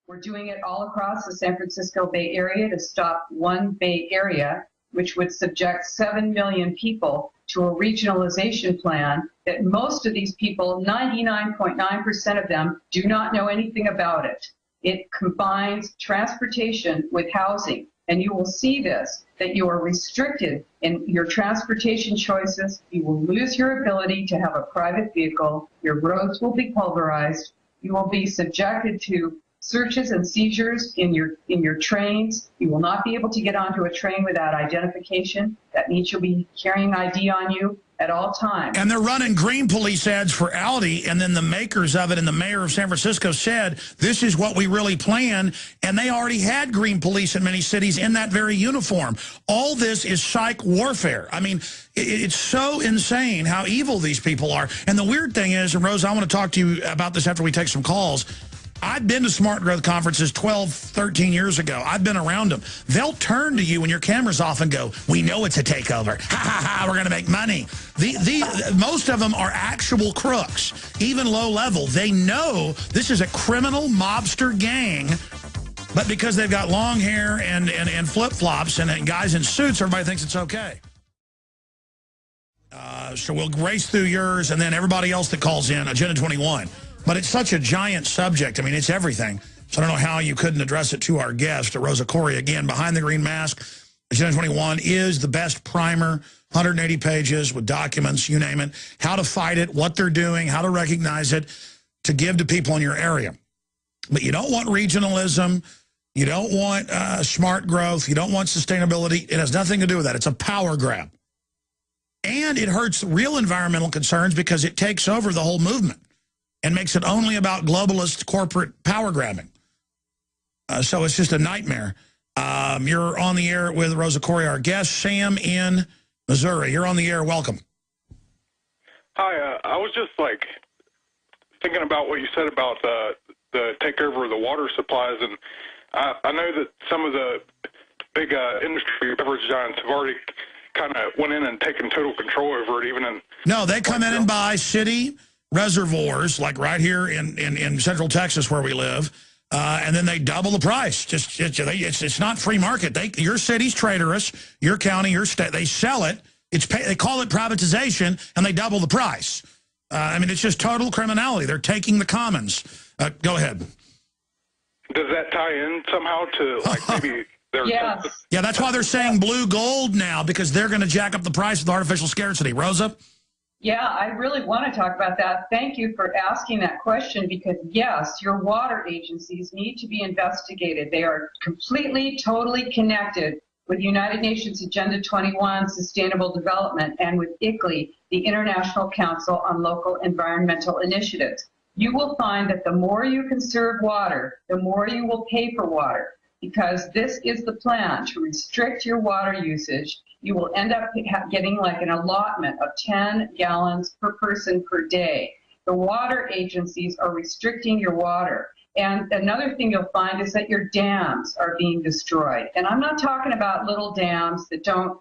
We're doing it all across the San Francisco Bay Area to stop one Bay Area, which would subject 7 million people to a regionalization plan that most of these people, 99.9% of them, do not know anything about it. It combines transportation with housing. And you will see this, that you are restricted in your transportation choices. You will lose your ability to have a private vehicle. Your roads will be pulverized. You will be subjected to searches and seizures in your trains. You will not be able to get onto a train without identification. That means you'll be carrying ID on you at all times. And they're running green police ads for Audi, and then the makers of it and the mayor of San Francisco said, this is what we really plan, and they already had green police in many cities in that very uniform. All this is psych warfare. I mean, it's so insane how evil these people are. And the weird thing is, and Rose, I want to talk to you about this after we take some calls, I've been to smart growth conferences 12, 13 years ago. I've been around them. They'll turn to you when your camera's off and go, we know it's a takeover. Ha, ha, ha, we're going to make money. Most of them are actual crooks, even low level. They know this is a criminal mobster gang, but because they've got long hair and flip-flops and guys in suits, everybody thinks it's okay. So we'll race through yours and then everybody else that calls in, Agenda 21. But it's such a giant subject. I mean, it's everything. So I don't know how you couldn't address it to our guest, Rosa Koire. Again, Behind the Green Mask, Agenda 21 is the best primer, 180 pages with documents, you name it, how to fight it, what they're doing, how to recognize it, to give to people in your area. But you don't want regionalism. You don't want smart growth. You don't want sustainability. It has nothing to do with that. It's a power grab. And it hurts real environmental concerns because it takes over the whole movement and makes it only about globalist corporate power grabbing. So it's just a nightmare. You're on the air with Rosa Koire, our guest, Sam in Missouri. You're on the air. Welcome. Hi. I was just like thinking about what you said about the takeover of the water supplies, and I know that some of the big industry beverage giants have already kind of went in and taken total control over it, even in... No, they come in and buy city reservoirs, like right here in Central Texas where we live, and then they double the price. It's not free market. Your city's traitorous, your county, your state, they sell it. They call it privatization, and they double the price. I mean, it's just total criminality. They're taking the commons. Go ahead. Does that tie in somehow to, like, maybe... Yes. Yeah, that's why they're saying blue gold now, because they're going to jack up the price with artificial scarcity. Rosa? Yeah, I really want to talk about that. Thank you for asking that question, because yes, your water agencies need to be investigated. They are completely, totally connected with United Nations Agenda 21 Sustainable Development and with ICLEI, the International Council on Local Environmental Initiatives. You will find that the more you conserve water, the more you will pay for water, because this is the plan to restrict your water usage. You will end up getting like an allotment of 10 gallons per person per day. The water agencies are restricting your water. And another thing you'll find is that your dams are being destroyed. And I'm not talking about little dams that don't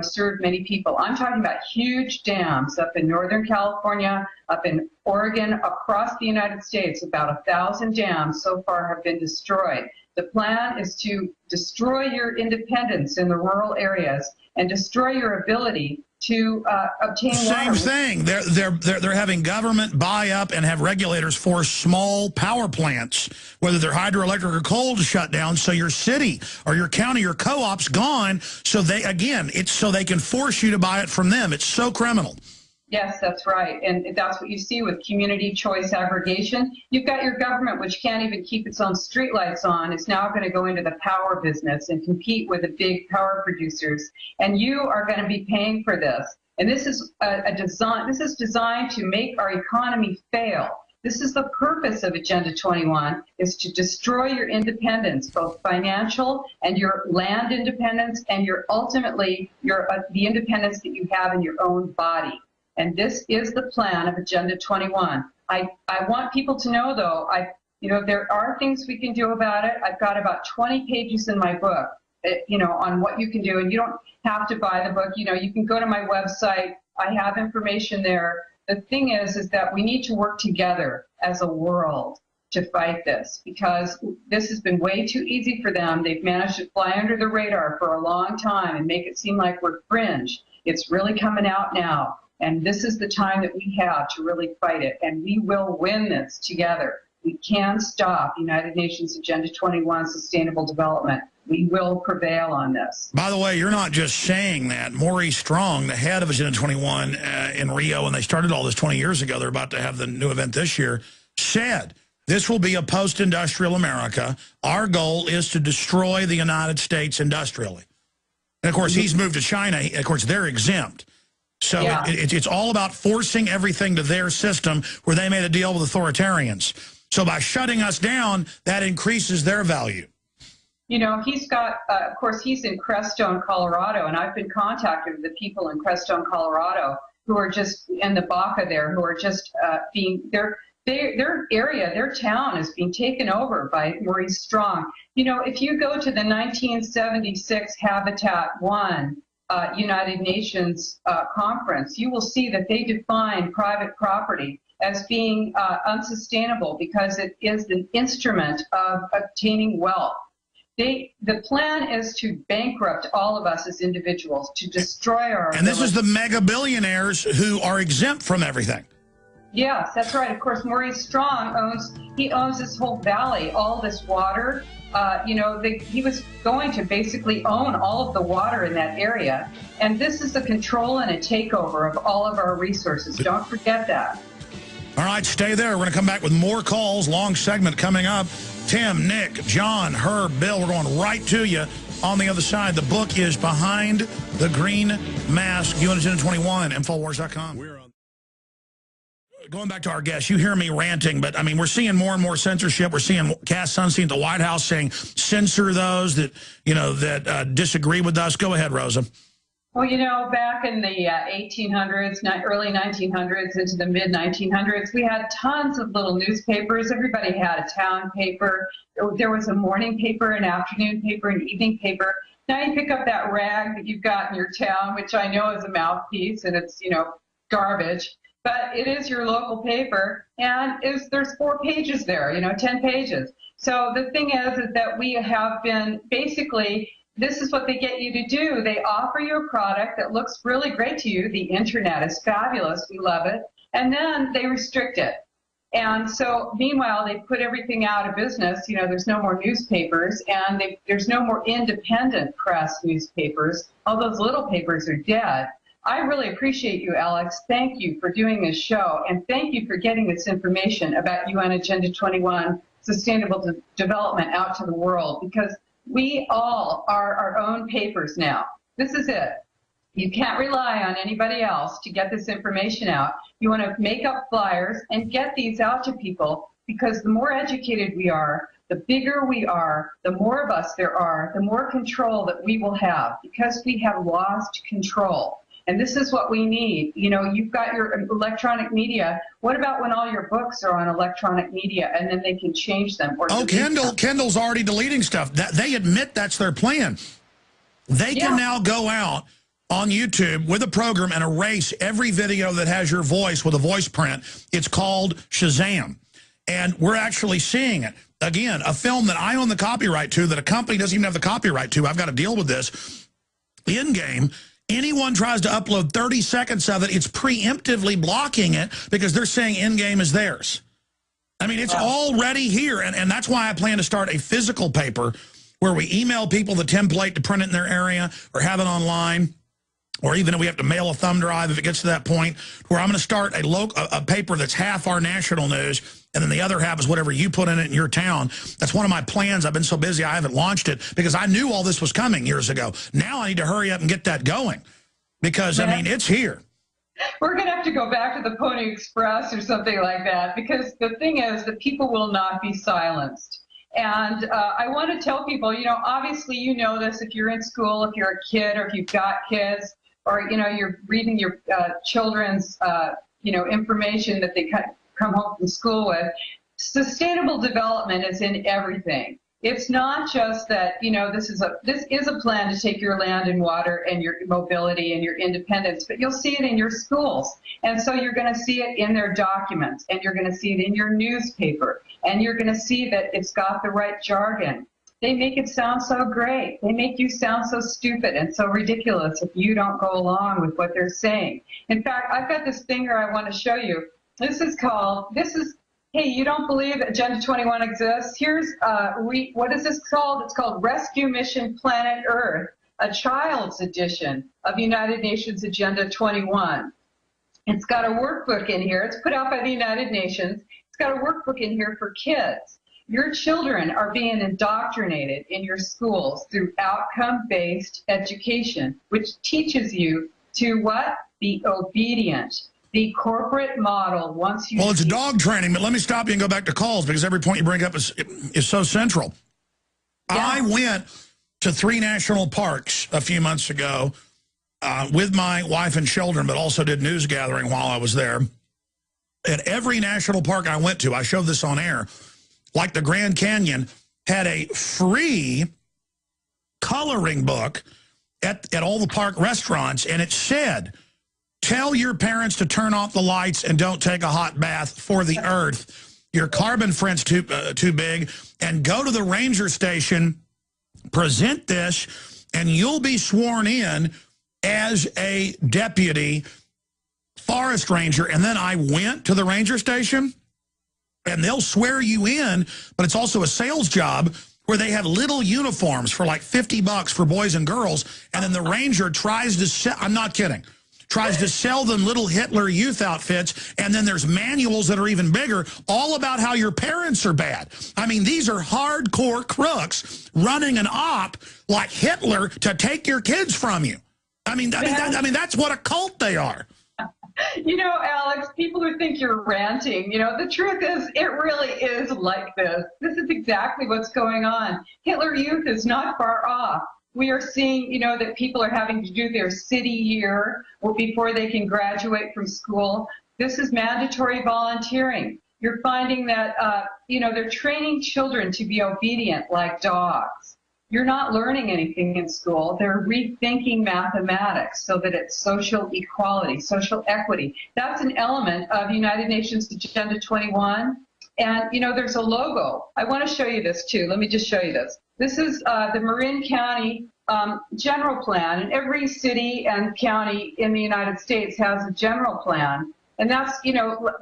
serve many people. I'm talking about huge dams up in Northern California, up in Oregon, across the United States. About 1,000 dams so far have been destroyed. The plan is to destroy your independence in the rural areas and destroy your ability to obtain water. Same thing. They're having government buy up and have regulators force small power plants, whether they're hydroelectric or coal, to shut down. So your city or your county or co-op's gone. So it's so they can force you to buy it from them. It's so criminal. Yes, that's right. And that's what you see with community choice aggregation. You've got your government, which can't even keep its own streetlights on, is now going to go into the power business and compete with the big power producers. And you are going to be paying for this. And this is this is designed to make our economy fail. This is the purpose of Agenda 21, is to destroy your independence, both financial and your land independence, and ultimately the independence that you have in your own body. And this is the plan of Agenda 21. I want people to know, though, there are things we can do about it. I've got about 20 pages in my book, on what you can do. And you don't have to buy the book. You can go to my website. I have information there. The thing is that we need to work together as a world. to fight this, because this has been way too easy for them. They've managed to fly under the radar for a long time and make it seem like we're fringe. It's really coming out now, and this is the time that we have to really fight it, and we will win this together. We can stop United Nations Agenda 21 Sustainable Development. We will prevail on this. By the way, you're not just saying that. Maurice Strong, the head of Agenda 21 in Rio, when they started all this 20 years ago, they're about to have the new event this year, said, this will be a post-industrial America. Our goal is to destroy the United States industrially. And, of course, he's moved to China. Of course, they're exempt. So yeah. It's all about forcing everything to their system where they made a deal with authoritarians. So by shutting us down, that increases their value. You know, he's got, of course, he's in Crestone, Colorado, and I've been contacted with the people in Crestone, Colorado, who are just in the Baca there, who are just their area, their town is being taken over by Maurice Strong. You know, if you go to the 1976 Habitat 1 United Nations conference, you will see that they define private property as being unsustainable because it is an instrument of obtaining wealth. The plan is to bankrupt all of us as individuals, to destroy our... And this is the mega billionaires who are exempt from everything. Yes, that's right. Of course, Maurice Strong owns this whole valley, all this water. You know, he was going to basically own all of the water in that area. And this is a control and a takeover of all of our resources. Don't forget that. All right, stay there. We're going to come back with more calls. Long segment coming up. Tim, Nick, John, Herb, Bill, we're going right to you on the other side. The book is Behind the Green Mask, UN Agenda 21, Infowars.com. Going back to our guests, you hear me ranting, but I mean, we're seeing more and more censorship. We're seeing Cass Sunstein at the White House saying censor those that, you know, that disagree with us. Go ahead, Rosa. Well, you know, back in the 1800s, early 1900s into the mid 1900s, we had tons of little newspapers. Everybody had a town paper. There was a morning paper, an afternoon paper, an evening paper. Now you pick up that rag that you've got in your town, which I know is a mouthpiece, and it's, you know, garbage. But it is your local paper, and there's 4 pages there, you know, 10 pages. So the thing is that we have been basically, this is what they get you to do. They offer you a product that looks really great to you. The internet is fabulous. We love it. And then they restrict it. And so meanwhile, they put everything out of business. You know, there's no more newspapers, and there's no more independent press newspapers. All those little papers are dead. I really appreciate you, Alex. Thank you for doing this show, and thank you for getting this information about UN Agenda 21 Sustainable Development out to the world, because we all are our own papers now. This is it. You can't rely on anybody else to get this information out. You want to make up flyers and get these out to people, because the more educated we are, the bigger we are, the more of us there are, the more control that we will have, because we have lost control. And this is what we need. You know, you've got your electronic media. What about when all your books are on electronic media and then they can change them? Or Kindle's already deleting stuff. They admit that's their plan. They can now go out on YouTube with a program and erase every video that has your voice with a voice print. It's called Shazam. And we're actually seeing it. Again, a film that I own the copyright to, that a company doesn't even have the copyright to. I've got to deal with this. In-game, anyone tries to upload 30 seconds of it, it's preemptively blocking it because they're saying in-game is theirs. I mean, it's already here, and that's why I plan to start a physical paper where we email people the template to print it in their area or have it online, or even if we have to mail a thumb drive if it gets to that point, where I'm going to start a paper that's half our national news, and then the other half is whatever you put in it in your town. That's one of my plans. I've been so busy I haven't launched it because I knew all this was coming years ago. Now I need to hurry up and get that going because, I mean, it's here. We're going to have to go back to the Pony Express or something like that, because the thing is that people will not be silenced. And I want to tell people, you know, obviously you know this if you're in school, if you're a kid, or if you've got kids, or, you know, you're reading your children's, you know, information that they come home from school with. Sustainable development is in everything. It's not just that, this is a plan to take your land and water and your mobility and your independence, but you'll see it in your schools. And so you're going to see it in their documents, and you're going to see it in your newspaper, and you're going to see that it's got the right jargon. They make it sound so great. They make you sound so stupid and so ridiculous if you don't go along with what they're saying. In fact, I've got this thing here I want to show you. Hey, you don't believe Agenda 21 exists? Here's, what is this called? It's called Rescue Mission Planet Earth, a child's edition of United Nations Agenda 21. It's got a workbook in here. It's put out by the United Nations. It's got a workbook in here for kids. Your children are being indoctrinated in your schools through outcome-based education, which teaches you to what? Be obedient. The corporate model wants you. Well, it's dog training, but let me stop you and go back to calls because every point you bring up is so central. Yeah. I went to 3 national parks a few months ago with my wife and children, but also did news gathering while I was there. At every national park I went to, I showed this on air, like the Grand Canyon, had a free coloring book at all the park restaurants, and it said, tell your parents to turn off the lights and don't take a hot bath for the earth. Your carbon footprint's too big. And go to the ranger station, present this, and you'll be sworn in as a deputy forest ranger. And then I went to the ranger station, and they'll swear you in, but it's also a sales job where they have little uniforms for like $50 for boys and girls. And then the ranger tries to sell, I'm not kidding, tries to sell them little Hitler Youth outfits, and then there's manuals that are even bigger, all about how your parents are bad. I mean, these are hardcore crooks running an op like Hitler to take your kids from you. I mean, that's what a cult they are. Alex, people who think you're ranting, the truth is it really is like this. This is exactly what's going on. Hitler Youth is not far off. We are seeing, that people are having to do their city year before they can graduate from school. This is mandatory volunteering. You're finding that, they're training children to be obedient like dogs. You're not learning anything in school. They're rethinking mathematics so that it's social equality, social equity. That's an element of United Nations Agenda 21. And, there's a logo. I want to show you this, too. Let me just show you this. This is the Marin County general plan. And every city and county in the United States has a general plan. And that's,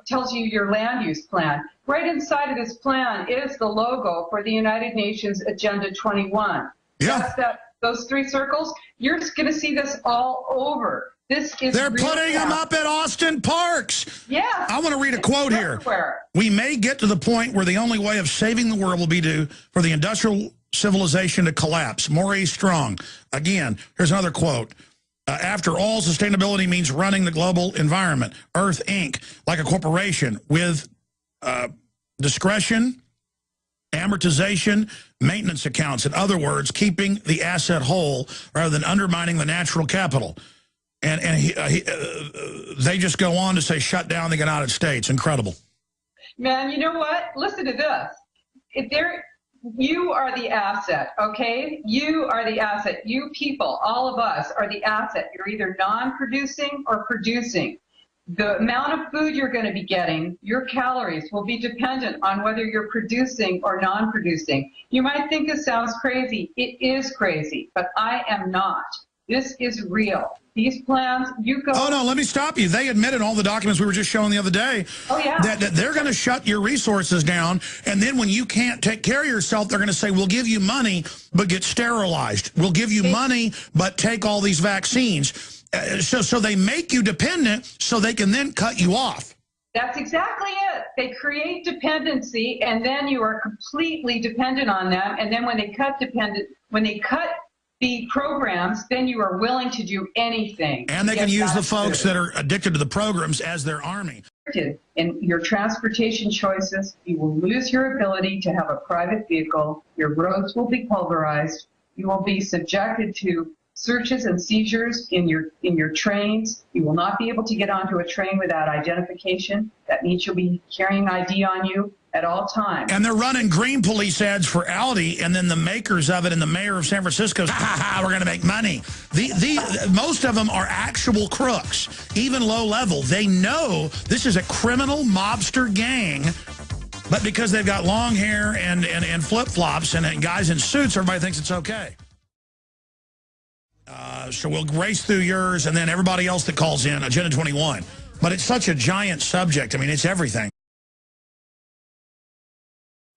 tells you your land use plan. Right inside of this plan is the logo for the United Nations Agenda 21. Yeah. Those 3 circles. You're going to see this all over. They're putting them up at Austin parks. Yeah. I want to read a quote here. We may get to the point where the only way of saving the world will be for the industrial civilization to collapse. Maurice Strong. Again, here's another quote. After all, sustainability means running the global environment. Earth Inc., like a corporation with discretion, amortization, maintenance accounts. In other words, keeping the asset whole rather than undermining the natural capital. And they just go on to say, shut down the United States. Incredible. Man, you know what? Listen to this. You are the asset, okay? You are the asset. You people, all of us, are the asset. You're either non-producing or producing. The amount of food you're going to be getting, your calories, will be dependent on whether you're producing or non-producing. You might think this sounds crazy. It is crazy, but I am not. This is real. These plans, you go... Oh, no, let me stop you. They admitted all the documents we were just showing the other day. Oh, yeah. That they're going to shut your resources down, and then when you can't take care of yourself, they're going to say, we'll give you money, but get sterilized. We'll give you money, but take all these vaccines. So they make you dependent so they can then cut you off. That's exactly it. They create dependency, and then you are completely dependent on them, and then when they cut the programs, then you are willing to do anything. And they can use the folks that are addicted to the programs as their army. In your transportation choices, you will lose your ability to have a private vehicle. Your roads will be pulverized. You will be subjected to searches and seizures in your trains. You will not be able to get onto a train without identification. That means you'll be carrying ID on you. at all times. And they're running green police ads for Audi, and then the makers of it and the mayor of San Francisco goes, ha, ha, ha, we're going to make money. Most of them are actual crooks, even low level. They know this is a criminal mobster gang, but because they've got long hair and flip-flops and guys in suits, everybody thinks it's okay. So we'll race through yours and then everybody else that calls in, Agenda 21. But it's such a giant subject. I mean, it's everything.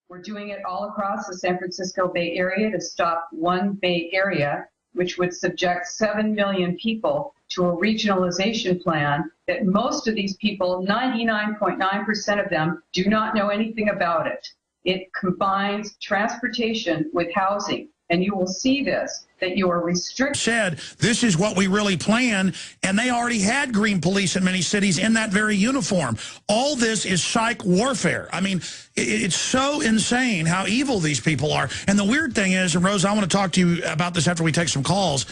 We're doing it all across the San Francisco Bay Area to stop one Bay Area, which would subject 7 million people to a regionalization plan that most of these people, 99.9% of them, do not know anything about it. It combines transportation with housing. And you will see this, that you are restricted. Said, this is what we really plan, and they already had green police in many cities in that very uniform. All this is psych warfare. I mean, it's so insane how evil these people are. And the weird thing is, and Rose, I want to talk to you about this after we take some calls.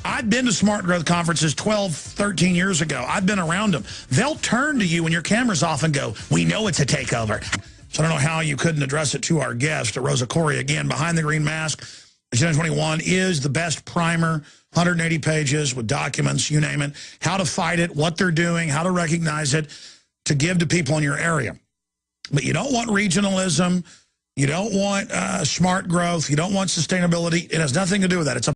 I've been to smart growth conferences 12, 13 years ago. I've been around them. They'll turn to you when your camera's off and go, we know it's a takeover. So I don't know how you couldn't address it to our guest, Rosa Koire, again, behind the green mask. Agenda 21 is the best primer, 180 pages with documents, you name it, how to fight it, what they're doing, how to recognize it, to give to people in your area. But you don't want regionalism. You don't want smart growth. You don't want sustainability. It has nothing to do with that. It's a